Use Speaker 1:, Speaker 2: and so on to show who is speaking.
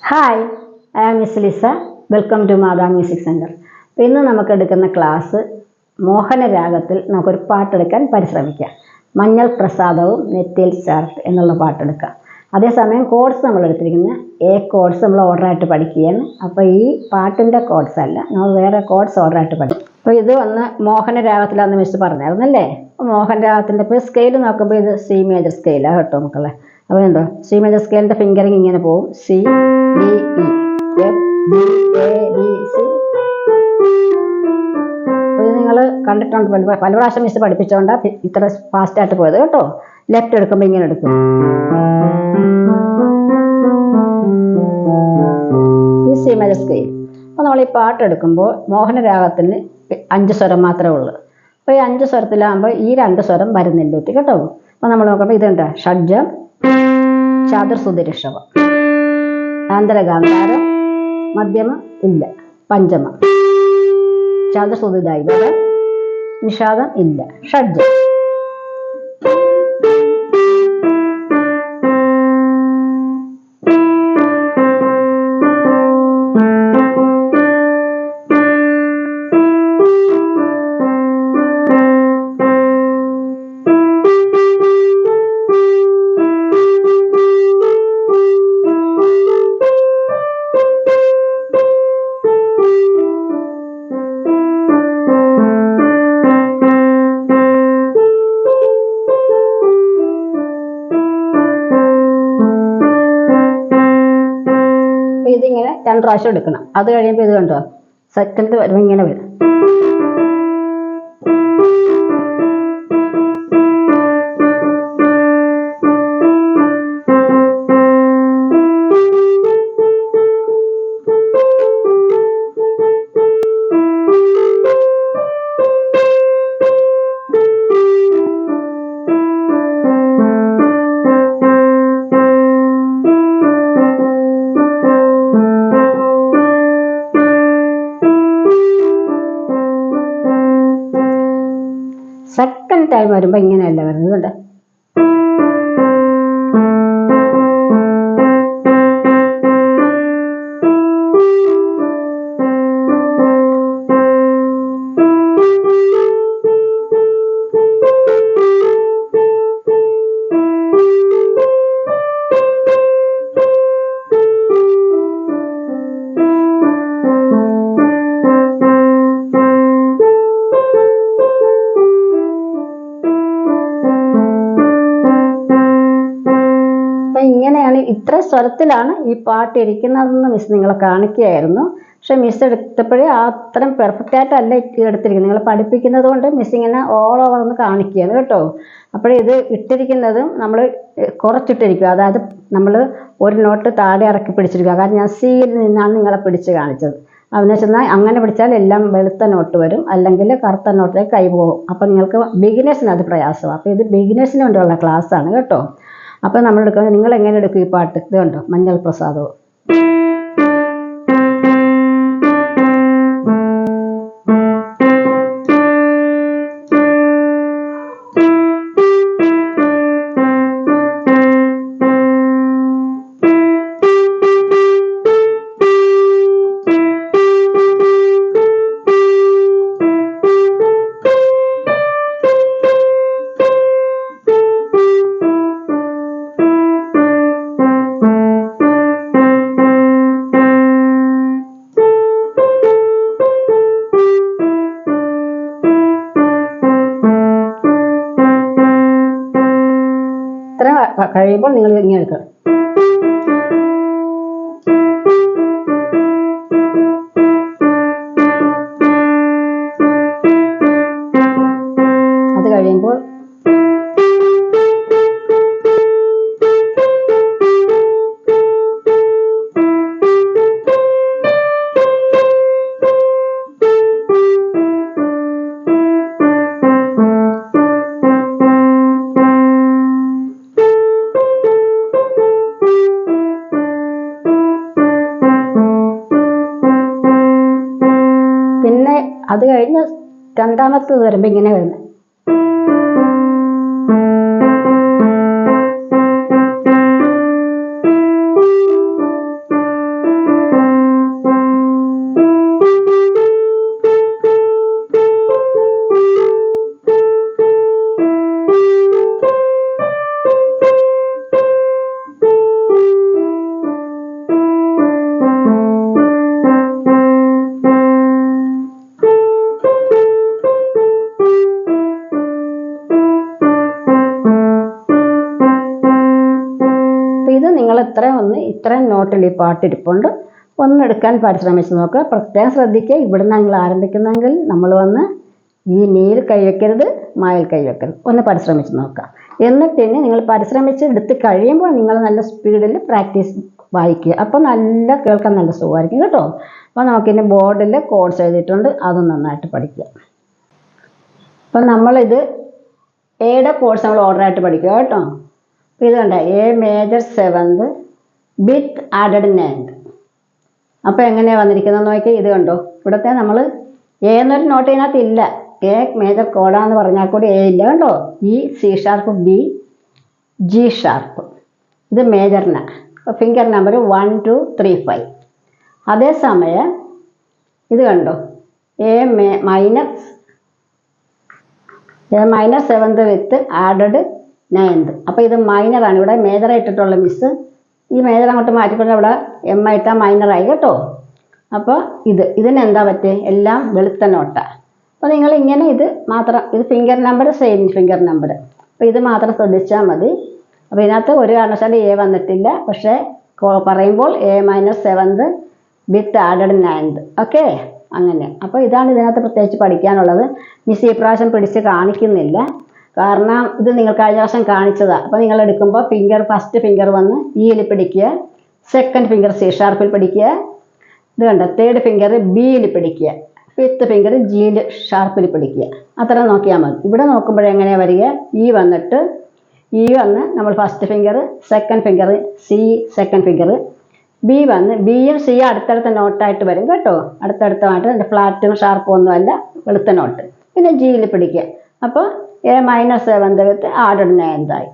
Speaker 1: Hi, I am miss Lisa. Welcome to Mata music centre. അപ്പോൾ ഇന്ന് നമുക്ക് എടുക്കുന്ന ക്ലാസ് മോഹനരാഗത്തിൽ നമുക്കൊരു പാട്ടെടുക്കാൻ പരിശ്രമിക്കാം. മഞ്ഞൾ പ്രസാദവും നെറ്റിയിൽ ചാർത്ത് എന്നുള്ള പാട്ടെടുക്കാം. അതേസമയം കോഡ്സ് നമ്മൾ എടുത്തിരിക്കുന്ന കോഡ്സ് നമ്മൾ ഓർഡറായിട്ട് പഠിക്കുകയാണ്. അപ്പോൾ ഈ പാട്ടിൻ്റെ കോഡ്സ് അല്ല, നമ്മൾ വേറെ കോഡ്സ് ഓർഡറായിട്ട് പഠിക്കും. അപ്പോൾ ഇത് വന്ന് മോഹനരാഗത്തിലാണെന്ന് മിസ് പറഞ്ഞായിരുന്നല്ലേ. മോഹനരാഗത്തിൻ്റെ ഇപ്പോൾ സ്കെയിൽ നോക്കുമ്പോൾ ഇത് സി മേജർ സ്കെയിലാണ് കേട്ടോ മക്കളെ. അപ്പോൾ എന്തോ സി മേജർ സ്കെയിലിൻ്റെ ഫിംഗറിങ് ഇങ്ങനെ പോകും. C D E F G A B C. അപ്പോൾ ഇത് നിങ്ങൾ കണ്ടിട്ടുണ്ട്, പല പ്രാവശ്യം മിസ് പഠിപ്പിച്ചുകൊണ്ടാണ് ഇത്ര ഫാസ്റ്റായിട്ട് പോയത് കേട്ടോ. ലെഫ്റ്റ് എടുക്കുമ്പോൾ ഇങ്ങനെ എടുക്കും. ഈ സി മേജർ സ്കെയിൽ. അപ്പോൾ നമ്മൾ ഈ പാട്ട് എടുക്കുമ്പോൾ മോഹനരാഗത്തിന് 5 സ്വരം മാത്രമേ ഉള്ളൂ. അപ്പോൾ ഈ 5 സ്വരത്തിലാകുമ്പോൾ ഈ 2 സ്വരം വരുന്നില്ല ഒത്തി കേട്ടോ. അപ്പോൾ നമ്മൾ നോക്കുമ്പോൾ ഇതെന്താ ഷഡ്ജം, ചതുർശ്രുതി ഋഷഭം, ആന്തരഗാന്ധാരം, മധ്യമം ഇല്ല, പഞ്ചമം, ചതുർശ്രുതി ദൈവതം, നിഷാദം ഇല്ല, ഷഡ്ജം. ഇതിങ്ങനെ 2 പ്രാവശ്യം എടുക്കണം. അത് കഴിയുമ്പോൾ ഇത് കണ്ടോ സെക്കൻഡ് വരുമ്പോൾ ഇങ്ങനെ വരും. സെക്കൻഡ് ടൈം വരുമ്പോൾ ഇങ്ങനെയല്ല വരുന്നത് കൊണ്ട് ഇങ്ങനെയാണ്, ഇത്ര സ്വരത്തിലാണ് ഈ പാട്ട് ഇരിക്കുന്നതെന്ന് മിസ് നിങ്ങളെ കാണിക്കുകയായിരുന്നു. പക്ഷെ മിസ് എടുത്തപ്പോഴേ അത്രയും പെർഫെക്റ്റ് ആയിട്ടല്ല എടുത്തിരിക്കുന്നത്. നിങ്ങൾ പഠിപ്പിക്കുന്നത് കൊണ്ട് മിസ് ഇങ്ങനെ ഓൾ ഓവർ ഒന്ന് കാണിക്കുകയാണ് കേട്ടോ. അപ്പോഴേ ഇത് ഇട്ടിരിക്കുന്നതും നമ്മൾ കുറച്ചിട്ടിരിക്കുക, അതായത് നമ്മൾ ഒരു നോട്ട് താഴെ ഇറക്കി പിടിച്ചിരിക്കുക. കാരണം ഞാൻ സിയിൽ നിന്നാണ് നിങ്ങളെ പിടിച്ച് കാണിച്ചത്. അതെന്ന് വെച്ചാൽ അങ്ങനെ പിടിച്ചാൽ എല്ലാം വെളുത്ത നോട്ട് വരും, അല്ലെങ്കിൽ കറുത്ത നോട്ടിലേക്ക് കൈ പോകും. അപ്പോൾ നിങ്ങൾക്ക് ബിഗിനേഴ്സിന് അത് പ്രയാസമാണ്. അപ്പോൾ ഇത് ബിഗിനേഴ്സിന് വേണ്ടിയുള്ള ക്ലാസ്സാണ് കേട്ടോ. അപ്പോൾ നമ്മൾ എടുക്കുന്നത്, നിങ്ങൾ എങ്ങനെ എടുക്കും ഈ പാട്ട്? ഇത് കണ്ടോ മഞ്ഞൾ പ്രസാദവും. കഴിയുമ്പോൾ നിങ്ങൾ ഇങ്ങനെ എടുക്കണം. അത് കഴിയുമ്പോൾ അത് കഴിഞ്ഞ് രണ്ടാമത്തേത് വരുമ്പോൾ ഇങ്ങനെ വരുന്നത്. ഇത്രയും നോട്ടിൽ ഈ പാട്ടിരിപ്പുണ്ട്, ഒന്നെടുക്കാൻ പരിശ്രമിച്ച് നോക്കുക. പ്രത്യേകം ശ്രദ്ധിക്കുക, ഇവിടുന്ന് നിങ്ങൾ ആരംഭിക്കുന്നെങ്കിൽ നമ്മൾ വന്ന് ഈ നീയിൽ കൈവയ്ക്കരുത്, മായിൽ കൈവയ്ക്കരുത്. ഒന്ന് പരിശ്രമിച്ച് നോക്കുക. എന്നിട്ട് ഇനി നിങ്ങൾ പരിശ്രമിച്ച് എടുത്ത് കഴിയുമ്പോൾ നിങ്ങൾ നല്ല സ്പീഡിൽ പ്രാക്ടീസ് വായിക്കുക. അപ്പോൾ നല്ല കേൾക്കാൻ നല്ല സുഖമായിരിക്കും കേട്ടോ. അപ്പോൾ നമുക്കിനി ബോർഡിൽ കോഡ്സ് എഴുതിയിട്ടുണ്ട്, അത് നന്നായിട്ട് പഠിക്കുക. അപ്പം നമ്മളിത് എയുടെ കോഡ്സ് നമ്മൾ ഓർഡറായിട്ട് പഠിക്കുക കേട്ടോ. അപ്പോൾ ഇത് കണ്ട A major 7th with added 9th. അപ്പോൾ എങ്ങനെയാണ് വന്നിരിക്കുന്നത് നോക്കി. ഇത് കണ്ടോ, ഇവിടുത്തെ നമ്മൾ എ എന്നൊരു നോട്ട് ഇതിനകത്ത് ഇല്ല. എ മേജർ കോഡാന്ന് പറഞ്ഞാൽ കൂടി എ ഇല്ല കണ്ടോ. E, C sharp, B, G sharp. ഇത് മേജറിനാണ്. അപ്പോൾ ഫിംഗർ നമ്പർ 1 2 3 5. അതേസമയം ഇത് കണ്ടോ, A minor 7th with added 9th. അപ്പോൾ ഇത് മൈനറാണ്. ഇവിടെ മേജർ ഇട്ടിട്ടുള്ള മിസ് ഈ മേജർ അങ്ങോട്ട് മാറ്റിക്കൊണ്ട് അവിടെ എം ആയിട്ടാൽ മൈനറായി കേട്ടോ. അപ്പോൾ ഇതിനെന്താ പറ്റേ, എല്ലാം വെളുത്ത നോട്ടാണ്. അപ്പോൾ നിങ്ങൾ ഇങ്ങനെ ഇത് finger number same finger number. അപ്പോൾ ഇത് മാത്രം ശ്രദ്ധിച്ചാൽ മതി. അപ്പോൾ ഇതിനകത്ത് ഒരു കാരണവശാലും എ വന്നിട്ടില്ല, പക്ഷേ പറയുമ്പോൾ A minus 7th with added 9th. Okay, അങ്ങനെ. അപ്പോൾ ഇതാണ് ഇതിനകത്ത് പ്രത്യേകിച്ച് പഠിക്കാനുള്ളത്. മിസ് ഈ പ്രാവശ്യം പിടിച്ച് കാണിക്കുന്നില്ല, കാരണം ഇത് നിങ്ങൾ കഴിഞ്ഞ വർഷം കാണിച്ചതാണ്. അപ്പോൾ നിങ്ങൾ എടുക്കുമ്പോൾ ഫസ്റ്റ് ഫിംഗർ വന്ന് ഇയിൽ പിടിക്കുക, സെക്കൻഡ് ഫിംഗർ സി ഷാർപ്പിൽ പിടിക്കുക, ഇത് കണ്ട തേർഡ് ഫിംഗർ ബിയിൽ പിടിക്കുക, ഫിഫ്ത്ത് ഫിംഗർ ജിയിൽ ഷാർപ്പിൽ പിടിക്കുക. അത്ര നോക്കിയാൽ മതി. ഇവിടെ നോക്കുമ്പോഴെങ്ങനെയാണ് വരിക, ഇ വന്നിട്ട് നമ്മൾ first finger, second finger C, second finger B വന്ന് ബിയും സി അടുത്തടുത്ത നോട്ടായിട്ട് വരും കേട്ടോ. അടുത്തടുത്തമായിട്ട് എൻ്റെ ഫ്ലാറ്റും ഷാർപ്പും ഒന്നുമല്ല, വെളുത്ത നോട്ട്. പിന്നെ ജിയിൽ പിടിക്കുക. അപ്പോൾ A minus 7th with added 9th ആയി.